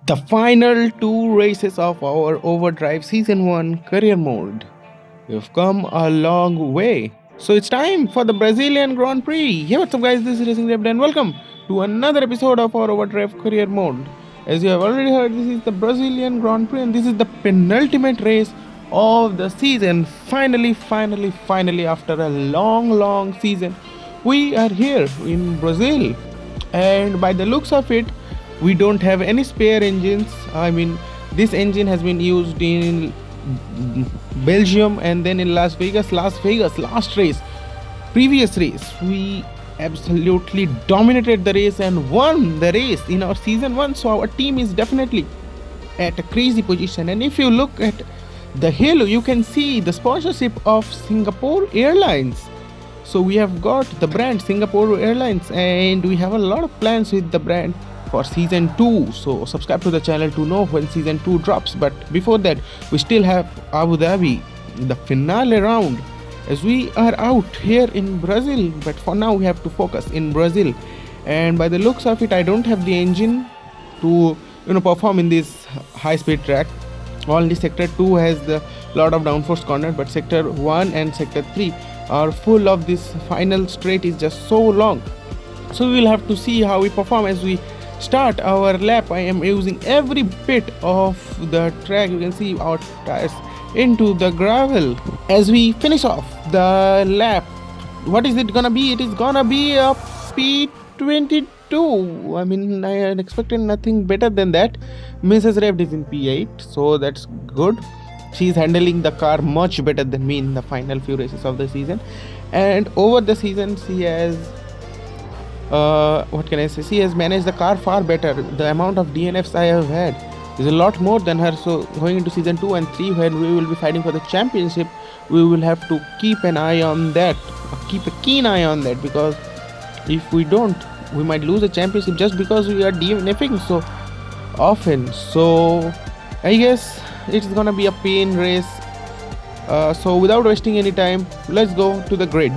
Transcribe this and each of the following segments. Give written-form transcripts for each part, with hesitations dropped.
The final two races of our Overdrive Season 1 career mode. We've come a long way. So it's time for the Brazilian Grand Prix. Hey, what's up, guys? This is Racing Rebel, and welcome to another episode of our Overdrive career mode. As you have already heard, this is the Brazilian Grand Prix, and this is the penultimate race of the season. Finally, after a long season, we are here in Brazil. And by the looks of it, we don't have any spare engines. I mean, this engine has been used in Belgium and then in Las Vegas, last race, previous race. We absolutely dominated the race and won the race in our season 1. So our team is definitely at a crazy position. And if you look at the halo, you can see the sponsorship of Singapore Airlines. So we have got the brand Singapore Airlines, and we have a lot of plans with the brand for season 2. So subscribe to the channel to know when season 2 drops. But before that, we still have Abu Dhabi, the finale round, as we are out here in Brazil. But for now, we have to focus in Brazil. And by the looks of it, I don't have the engine to perform in this high speed track. Only sector 2 has the lot of downforce corner, but sector 1 and sector 3 are full of this final straight is just so long. So we will have to see how we perform as we start our lap. I am using every bit of the track. You can see our tires into the gravel as we finish off the lap. What is it gonna be? It is gonna be a P22. I mean, I had expected nothing better than that. Mrs. Rev is in P8, so that's good. She's handling the car much better than me in the final few races of the season. And over the season, she has what can I say? She has managed the car far better. The amount of DNFs I have had is a lot more than her. So going into season 2 and 3, when we will be fighting for the championship, we will have to keep an eye on that, keep a keen eye on that, because if we don't, we might lose the championship just because we are DNFing so often. So I guess it's gonna be a pain race. So without wasting any time, let's go to the grid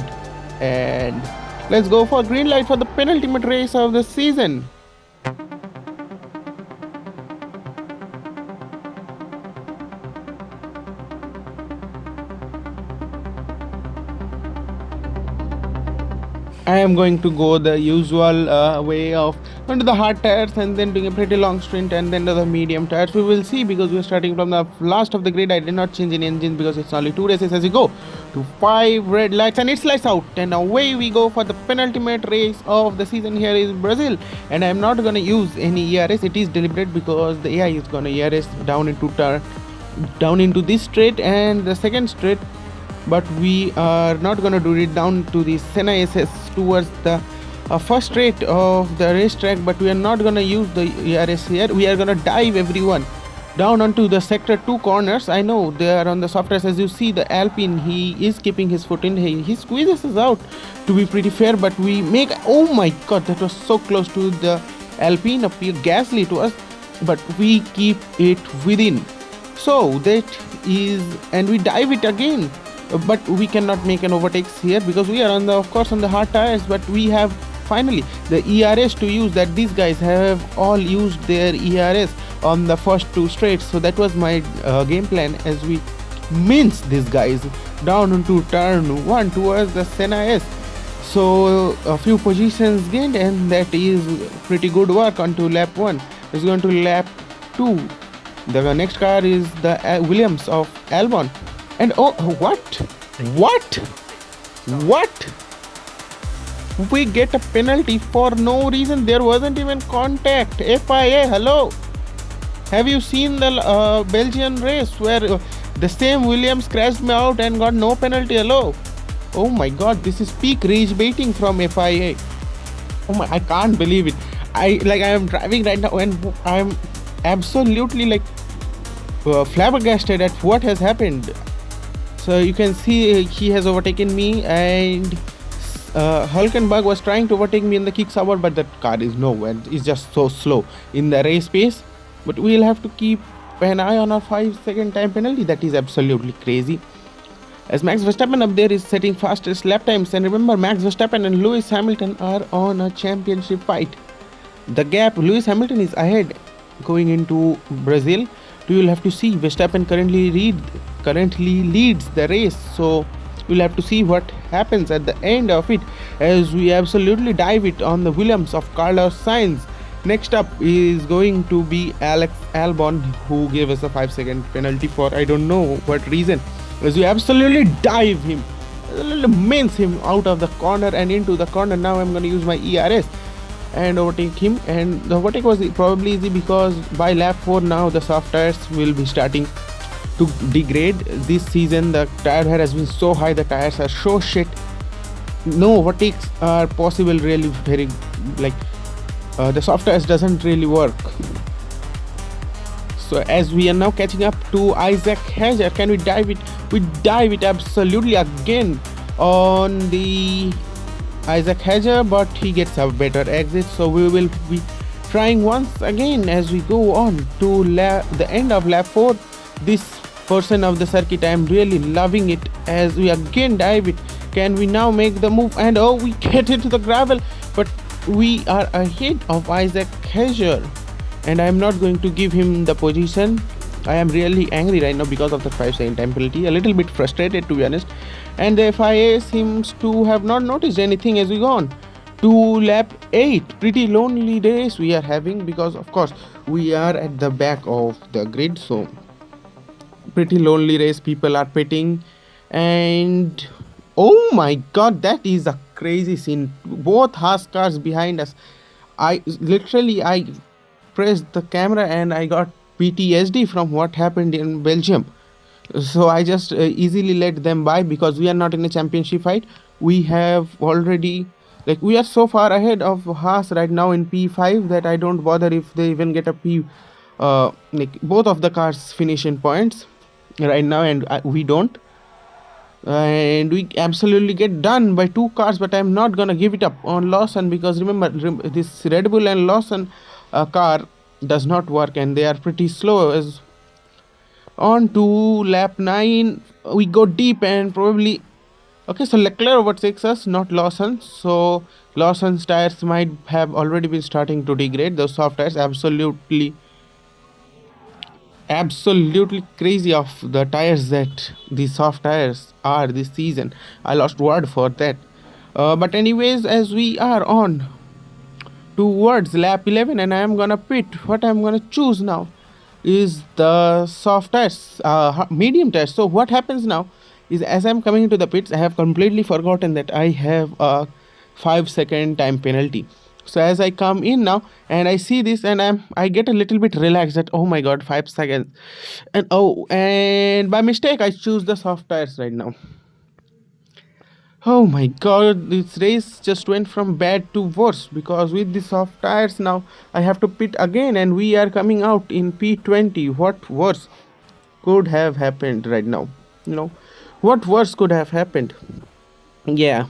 and let's go for green light for the penultimate race of the season. I am going to go the usual way of onto the hard tires and then doing a pretty long sprint and then to the medium tires. We will see, because we are starting from the last of the grid. I did not change any engine because it's only 2 races. As we go to 5 red lights and it's lights out, and away we go for the penultimate race of the season. Here is Brazil, and I am not gonna use any ERS. It is deliberate because the AI is gonna ERS down into this straight and the second straight, but we are not going to do it down to the Senna SS towards the first straight of the racetrack. But we are not going to use the ERS here. We are going to dive everyone down onto the sector 2 corners. I know they are on the softest. As you see, the Alpine, he is keeping his foot in. He squeezes us out, to be pretty fair, but we make, oh my god, that was so close to the Alpine, appear ghastly to us, but we keep it within. So that is, and we dive it again, but we cannot make an overtakes here because we are on the, of course, on the hard tires. But we have finally the ERS to use, that these guys have all used their ERS on the first 2 straights. So that was my game plan as we mince these guys down into turn 1 towards the Senna S. So a few positions gained, and that is pretty good work onto lap 1. It's going to lap 2. The next car is the Williams of Albon. And oh, what? We get a penalty for no reason. There wasn't even contact. FIA, hello. Have you seen the Belgian race where the same Williams crashed me out and got no penalty? Hello. Oh my god, this is peak rage baiting from FIA. Oh my, I can't believe it. I am driving right now and I'm absolutely flabbergasted at what has happened. So you can see he has overtaken me, and Hulkenberg was trying to overtake me in the kick sauber, but that car is nowhere. It's just so slow in the race pace. But we'll have to keep an eye on our 5-second time penalty. That is absolutely crazy. As Max Verstappen up there is setting fastest lap times. And remember, Max Verstappen and Lewis Hamilton are on a championship fight. The gap, Lewis Hamilton is ahead going into Brazil. You will have to see Verstappen currently leads the race, so we'll have to see what happens at the end of it, as we absolutely dive it on the Williams of Carlos Sainz. Next up is going to be Alex Albon, who gave us a 5-second penalty for I don't know what reason, as we absolutely dive him, mince him out of the corner and into the corner. Now I'm going to use my ERS and overtake him, and the overtake was probably easy because by lap 4 now the soft tires will be starting to degrade. This season the tire wear has been so high, the tires are so shit, no overtakes are possible, really very like the soft tires doesn't really work. So as we are now catching up to Isaac Hedger, can we dive it? We dive it absolutely again on the Isaac Hedger, but he gets a better exit, so we will be trying once again as we go on to the end of lap 4. This portion of the circuit I am really loving it, as we again dive it. Can we now make the move? And oh, we get into the gravel, but we are ahead of Isaac Hedger, and I am not going to give him the position. I am really angry right now because of the 5-second time penalty, a little bit frustrated to be honest, and the FIA seems to have not noticed anything as we go on to lap 8. Pretty lonely race we are having because of course we are at the back of the grid, so pretty lonely race. People are pitting, and oh my god, that is a crazy scene. Both Haas cars behind us. I pressed the camera and I got PTSD from what happened in Belgium. So I just easily let them by because we are not in a championship fight. We have already, like, we are so far ahead of Haas right now in P5 that I don't bother if they even get a P. Like both of the cars finish in points right now, and we don't. And we absolutely get done by 2 cars, but I'm not gonna give it up on Lawson because remember this Red Bull and Lawson car does not work and they are pretty slow. As on to lap 9 we go deep and probably okay, so Leclerc overtakes us, not Lawson, so Lawson's tires might have already been starting to degrade. Those soft tires, absolutely crazy of the tires that the soft tires are this season. I lost word for that, but anyways, as we are on towards lap 11 and I am gonna pit, what I'm gonna choose now is the soft tires, medium tires. So what happens now is, as I'm coming into the pits, I have completely forgotten that I have a 5-second time penalty. So as I come in now and I see this, and I get a little bit relaxed that oh my god, 5 seconds, and by mistake I choose the soft tires right now. Oh my god, this race just went from bad to worse because with the soft tires now I have to pit again and we are coming out in P20. What worse could have happened right now? What worse could have happened? Yeah,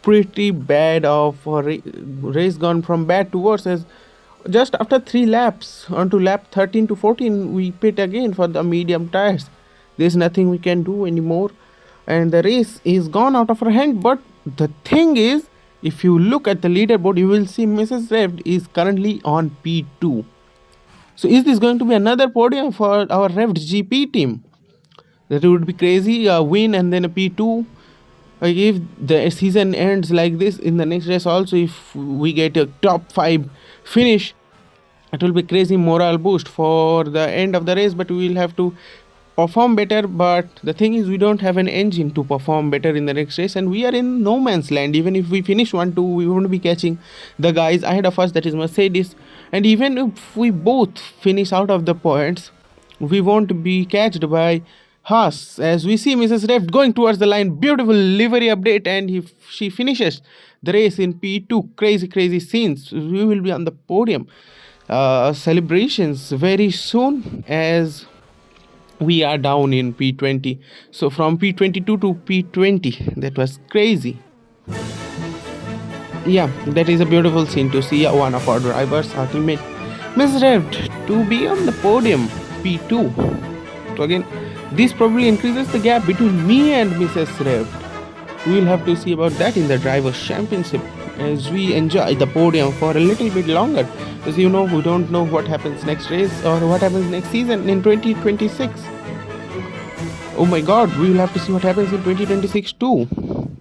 pretty bad of a race gone from bad to worse, as just after 3 laps onto lap 13 to 14 we pit again for the medium tires. There's nothing we can do anymore and the race is gone out of our hand. But the thing is, if you look at the leaderboard, you will see Mrs. Revd is currently on P2. So is this going to be another podium for our Revd GP team? That would be crazy, a win and then a P2. If the season ends like this in the next race also, if we get a top 5 finish, it will be crazy morale boost for the end of the race. But we will have to perform better, but the thing is we don't have an engine to perform better in the next race and we are in no man's land. Even if we finish 1-2, we won't be catching the guys ahead of us, that is Mercedes, and even if we both finish out of the points, we won't be catched by Haas. As we see Mrs. Reft going towards the line, beautiful livery update, and she finishes the race in P2. Crazy scenes. We will be on the podium celebrations very soon, as we are down in P20. So from P22 to P20, that was crazy. Yeah, that is a beautiful scene to see one of our drivers, our teammate Ms. Revd, to be on the podium P2. So again, this probably increases the gap between me and Mrs. Revd. We will have to see about that in the Drivers' Championship as we enjoy the podium for a little bit longer. As you know, we don't know what happens next race or what happens next season in 2026. Oh my god, we will have to see what happens in 2026 too.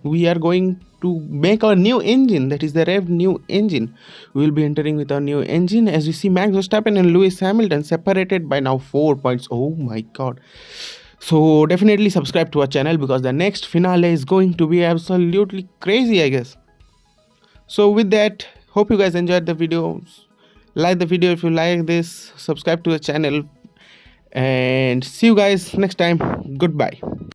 We are going to make our new engine, that is the rev new engine. We will be entering with our new engine. As we see, Max Verstappen and Lewis Hamilton separated by now 4 points. Oh my god. So definitely subscribe to our channel because the next finale is going to be absolutely crazy, I guess. So with that, hope you guys enjoyed the video. Like the video if you like this, subscribe to the channel, and see you guys next time. Goodbye.